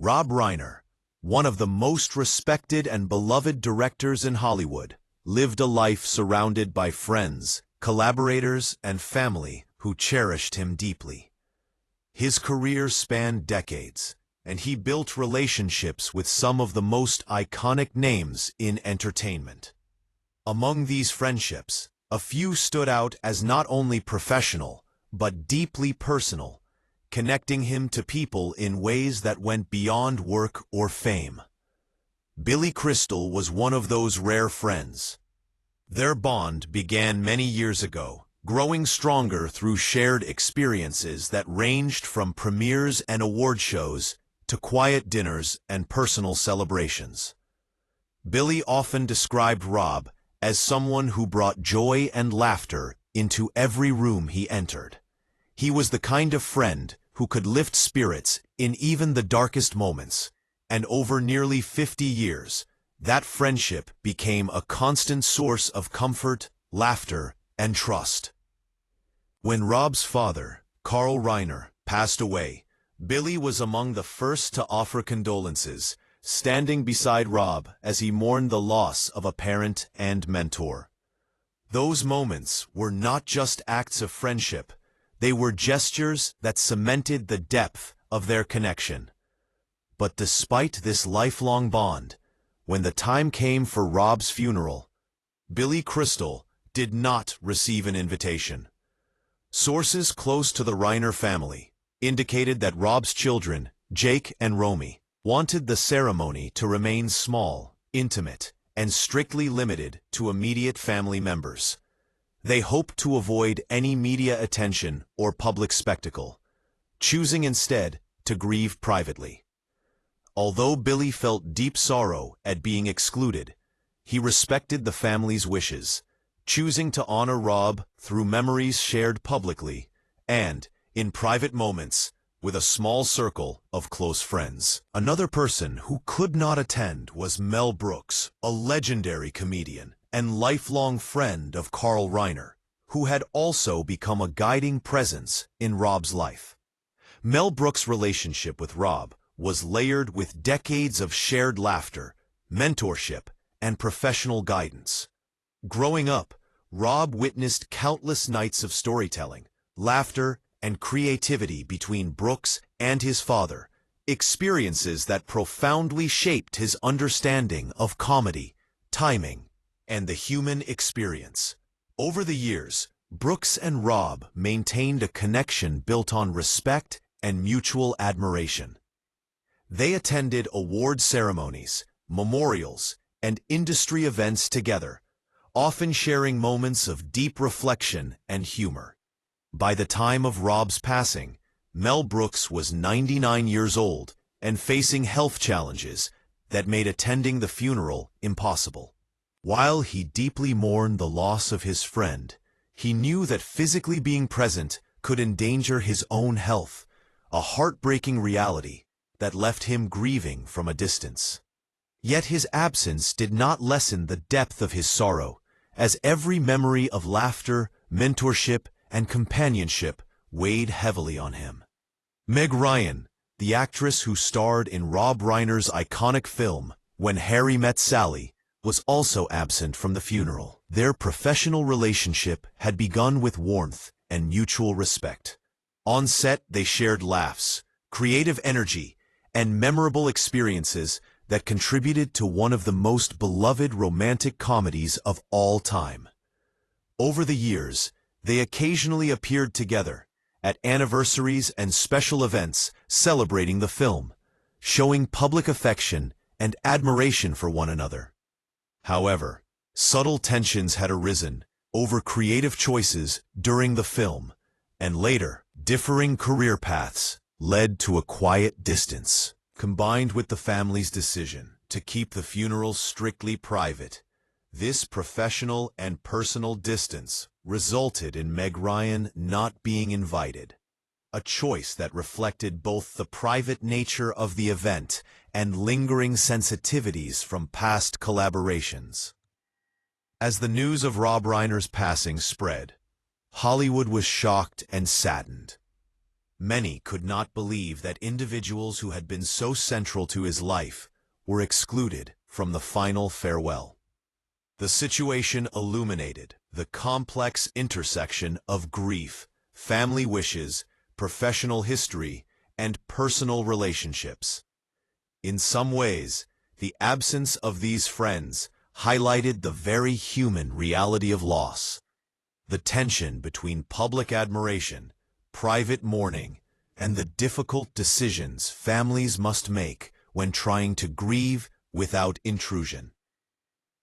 Rob Reiner, one of the most respected and beloved directors in Hollywood, lived a life surrounded by friends, collaborators, and family who cherished him deeply. His career spanned decades, and he built relationships with some of the most iconic names in entertainment. Among these friendships, a few stood out as not only professional, but deeply personal, connecting him to people in ways that went beyond work or fame. Billy Crystal was one of those rare friends. Their bond began many years ago, growing stronger through shared experiences that ranged from premieres and award shows to quiet dinners and personal celebrations. Billy often described Rob as someone who brought joy and laughter into every room he entered. He was the kind of friend who could lift spirits in even the darkest moments, and over nearly 50 years, that friendship became a constant source of comfort, laughter, and trust. When Rob's father, Carl Reiner, passed away, Billy was among the first to offer condolences, standing beside Rob as he mourned the loss of a parent and mentor. Those moments were not just acts of friendship, they were gestures that cemented the depth of their connection. But despite this lifelong bond, when the time came for Rob's funeral, Billy Crystal did not receive an invitation. Sources close to the Reiner family indicated that Rob's children, Jake and Romy, wanted the ceremony to remain small, intimate, and strictly limited to immediate family members. They hoped to avoid any media attention or public spectacle, choosing instead to grieve privately. Although Billy felt deep sorrow at being excluded, he respected the family's wishes, choosing to honor Rob through memories shared publicly and, in private moments, with a small circle of close friends. Another person who could not attend was Mel Brooks, a legendary comedian and lifelong friend of Carl Reiner, who had also become a guiding presence in Rob's life. Mel Brooks' relationship with Rob was layered with decades of shared laughter, mentorship, and professional guidance. Growing up, Rob witnessed countless nights of storytelling, laughter, and creativity between Brooks and his father, experiences that profoundly shaped his understanding of comedy, timing, and the human experience. Over the years, Brooks and Rob maintained a connection built on respect and mutual admiration. They attended award ceremonies, memorials, and industry events together, often sharing moments of deep reflection and humor. By the time of Rob's passing, Mel Brooks was 99 years old and facing health challenges that made attending the funeral impossible. While he deeply mourned the loss of his friend, he knew that physically being present could endanger his own health, a heartbreaking reality that left him grieving from a distance. Yet his absence did not lessen the depth of his sorrow, as every memory of laughter, mentorship, and companionship weighed heavily on him. Meg Ryan, the actress who starred in Rob Reiner's iconic film When Harry Met Sally, was also absent from the funeral. Their professional relationship had begun with warmth and mutual respect. On set, they shared laughs, creative energy, and memorable experiences that contributed to one of the most beloved romantic comedies of all time. Over the years, they occasionally appeared together at anniversaries and special events celebrating the film, showing public affection and admiration for one another. However, subtle tensions had arisen over creative choices during the film, and later, differing career paths led to a quiet distance. Combined with the family's decision to keep the funeral strictly private, this professional and personal distance resulted in Meg Ryan not being invited, a choice that reflected both the private nature of the event and lingering sensitivities from past collaborations. As the news of Rob Reiner's passing spread, Hollywood was shocked and saddened. Many could not believe that individuals who had been so central to his life were excluded from the final farewell. The situation illuminated the complex intersection of grief, family wishes, professional history, and personal relationships. In some ways, the absence of these friends highlighted the very human reality of loss. The tension between public admiration, private mourning, and the difficult decisions families must make when trying to grieve without intrusion.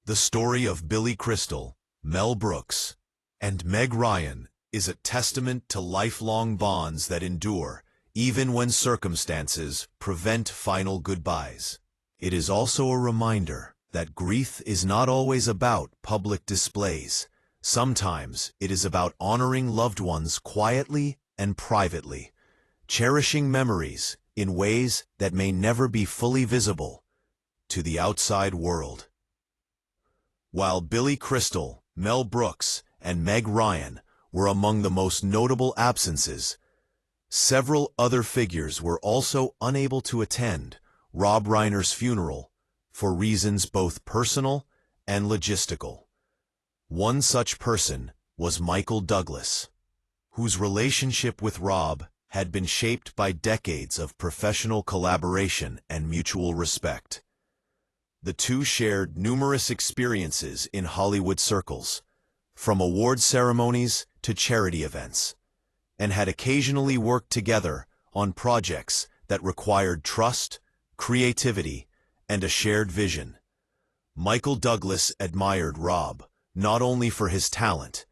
The story of Billy Crystal, Mel Brooks, and Meg Ryan is a testament to lifelong bonds that endure even when circumstances prevent final goodbyes. It is also a reminder that grief is not always about public displays. Sometimes it is about honoring loved ones quietly and privately, cherishing memories in ways that may never be fully visible to the outside world. While Billy Crystal, Mel Brooks, and Meg Ryan were among the most notable absences, several other figures were also unable to attend Rob Reiner's funeral for reasons both personal and logistical. One such person was Michael Douglas, whose relationship with Rob had been shaped by decades of professional collaboration and mutual respect. The two shared numerous experiences in Hollywood circles, from award ceremonies to charity events, and had occasionally worked together on projects that required trust, creativity, and a shared vision. Michael Douglas admired Rob not only for his talent,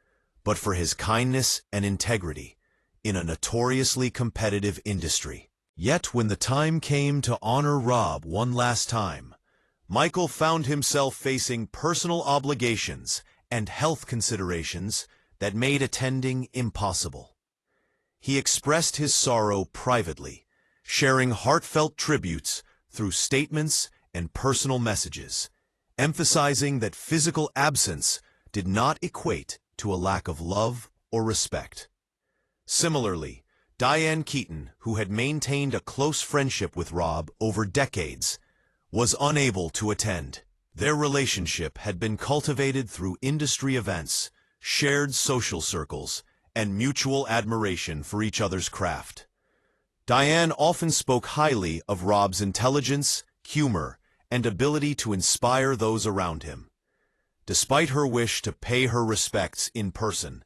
but for his kindness and integrity in a notoriously competitive industry. Yet when the time came to honor Rob one last time, Michael found himself facing personal obligations and health considerations that made attending impossible. He expressed his sorrow privately, sharing heartfelt tributes through statements and personal messages, emphasizing that physical absence did not equate to a lack of love or respect. Similarly, Diane Keaton, who had maintained a close friendship with Rob over decades, was unable to attend. Their relationship had been cultivated through industry events, shared social circles, and mutual admiration for each other's craft. Diane often spoke highly of Rob's intelligence, humor, and ability to inspire those around him. Despite her wish to pay her respects in person,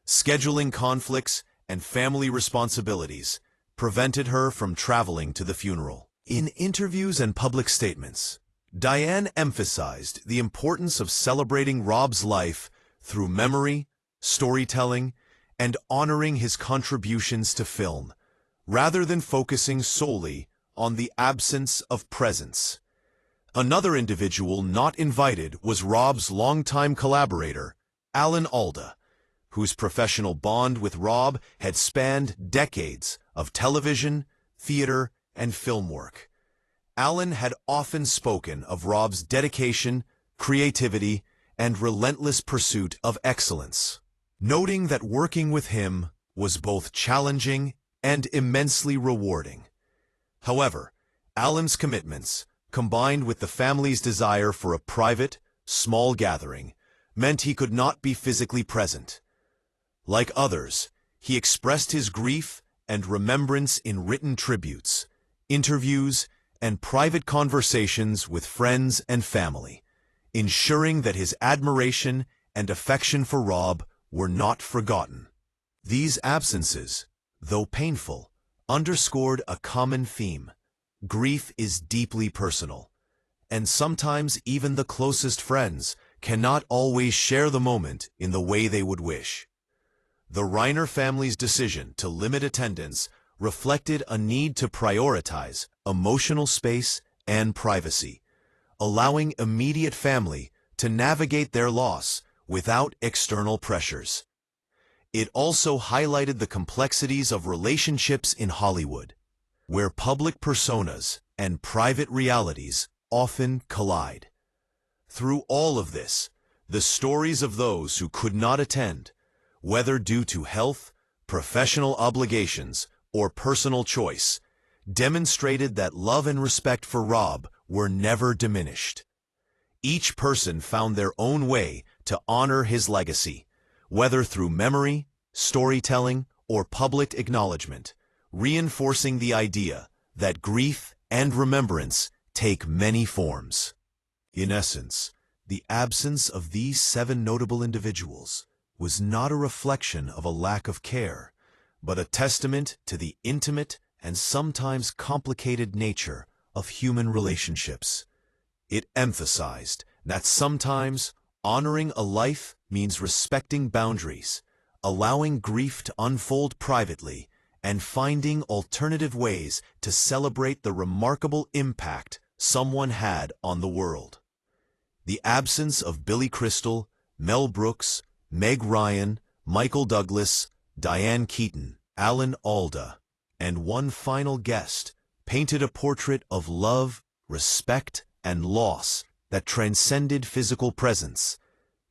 scheduling conflicts and family responsibilities prevented her from traveling to the funeral. In interviews and public statements, Diane emphasized the importance of celebrating Rob's life through memory, storytelling, and honoring his contributions to film, rather than focusing solely on the absence of presence. Another individual not invited was Rob's longtime collaborator, Alan Alda, whose professional bond with Rob had spanned decades of television, theater, and film work. Alan had often spoken of Rob's dedication, creativity, and relentless pursuit of excellence, noting that working with him was both challenging and immensely rewarding. However, Alan's commitments, combined with the family's desire for a private, small gathering, meant he could not be physically present. Like others, he expressed his grief and remembrance in written tributes, interviews, and private conversations with friends and family, ensuring that his admiration and affection for Rob were not forgotten. These absences, though painful, underscored a common theme. Grief is deeply personal, and sometimes even the closest friends cannot always share the moment in the way they would wish. The Reiner family's decision to limit attendance reflected a need to prioritize emotional space and privacy, allowing immediate family to navigate their loss without external pressures. It also highlighted the complexities of relationships in Hollywood, where public personas and private realities often collide. Through all of this, the stories of those who could not attend, whether due to health, professional obligations, or personal choice, demonstrated that love and respect for Rob were never diminished. Each person found their own way to honor his legacy, whether through memory, storytelling, or public acknowledgement, reinforcing the idea that grief and remembrance take many forms. In essence, the absence of these 7 notable individuals was not a reflection of a lack of care, but a testament to the intimate and sometimes complicated nature of human relationships. It emphasized that sometimes honoring a life means respecting boundaries, allowing grief to unfold privately, and finding alternative ways to celebrate the remarkable impact someone had on the world. The absence of Billy Crystal, Mel Brooks, Meg Ryan, Michael Douglas, Diane Keaton, Alan Alda, and one final guest painted a portrait of love, respect, and loss that transcended physical presence,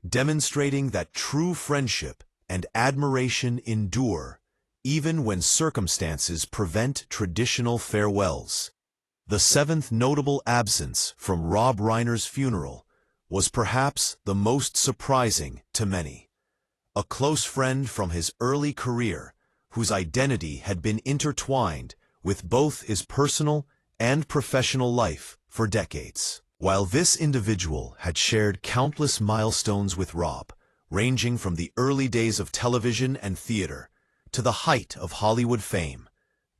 demonstrating that true friendship and admiration endure even when circumstances prevent traditional farewells. The 7th notable absence from Rob Reiner's funeral was perhaps the most surprising to many. A close friend from his early career, whose identity had been intertwined with both his personal and professional life for decades. While this individual had shared countless milestones with Rob, ranging from the early days of television and theater to the height of Hollywood fame,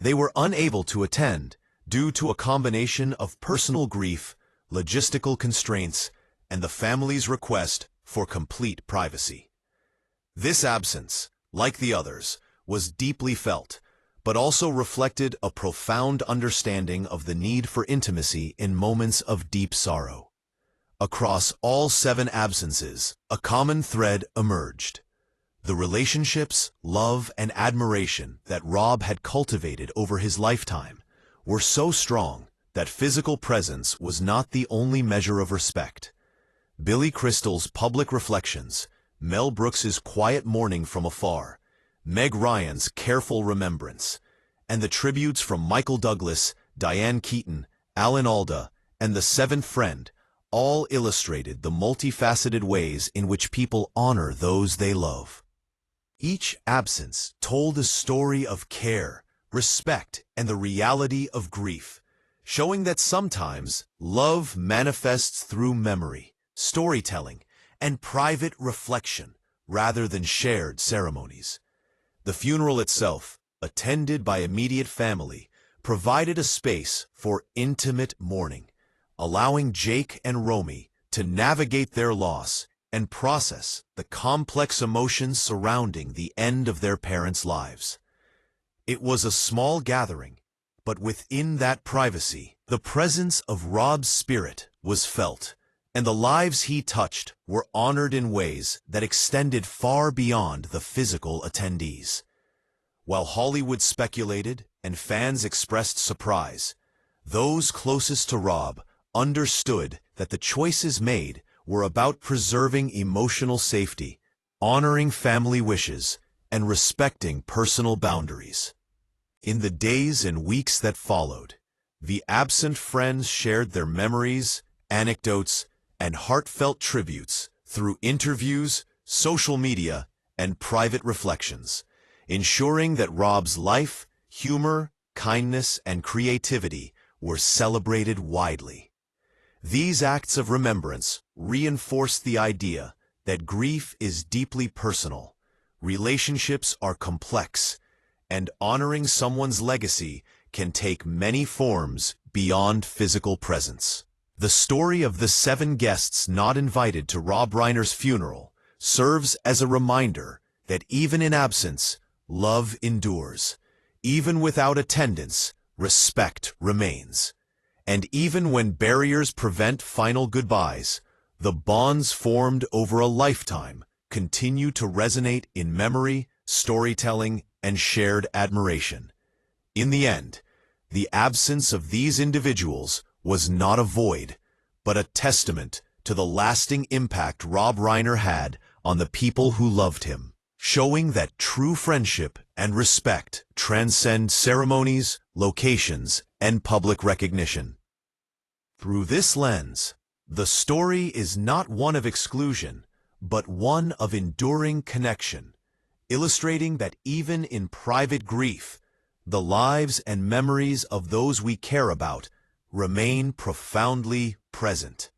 they were unable to attend due to a combination of personal grief, logistical constraints, and the family's request for complete privacy. This absence, like the others, was deeply felt, but also reflected a profound understanding of the need for intimacy in moments of deep sorrow. Across all 7 absences, a common thread emerged. The relationships, love, and admiration that Rob had cultivated over his lifetime were so strong that physical presence was not the only measure of respect. Billy Crystal's public reflections, Mel Brooks's quiet mourning from afar, Meg Ryan's careful remembrance, and the tributes from Michael Douglas, Diane Keaton, Alan Alda, and the 7th friend all illustrated the multifaceted ways in which people honor those they love. Each absence told a story of care, respect, and the reality of grief, showing that sometimes love manifests through memory, storytelling, and private reflection rather than shared ceremonies. The funeral itself, attended by immediate family, provided a space for intimate mourning, allowing Jake and Romy to navigate their loss and process the complex emotions surrounding the end of their parents' lives. It was a small gathering, but within that privacy, the presence of Rob's spirit was felt, and the lives he touched were honored in ways that extended far beyond the physical attendees. While Hollywood speculated and fans expressed surprise, those closest to Rob understood that the choices made were about preserving emotional safety, honoring family wishes, and respecting personal boundaries. In the days and weeks that followed, the absent friends shared their memories, anecdotes, and heartfelt tributes through interviews, social media, and private reflections, ensuring that Rob's life, humor, kindness, and creativity were celebrated widely. These acts of remembrance reinforced the idea that grief is deeply personal, relationships are complex, and honoring someone's legacy can take many forms beyond physical presence. The story of the 7 guests not invited to Rob Reiner's funeral serves as a reminder that even in absence, love endures. Even without attendance, respect remains. And even when barriers prevent final goodbyes, the bonds formed over a lifetime continue to resonate in memory, storytelling, and shared admiration. In the end, the absence of these individuals was not a void, but a testament to the lasting impact Rob Reiner had on the people who loved him. showing that true friendship and respect transcend ceremonies, locations, and public recognition. Through this lens, the story is not one of exclusion, but one of enduring connection, illustrating that even in private grief, the lives and memories of those we care about remain profoundly present.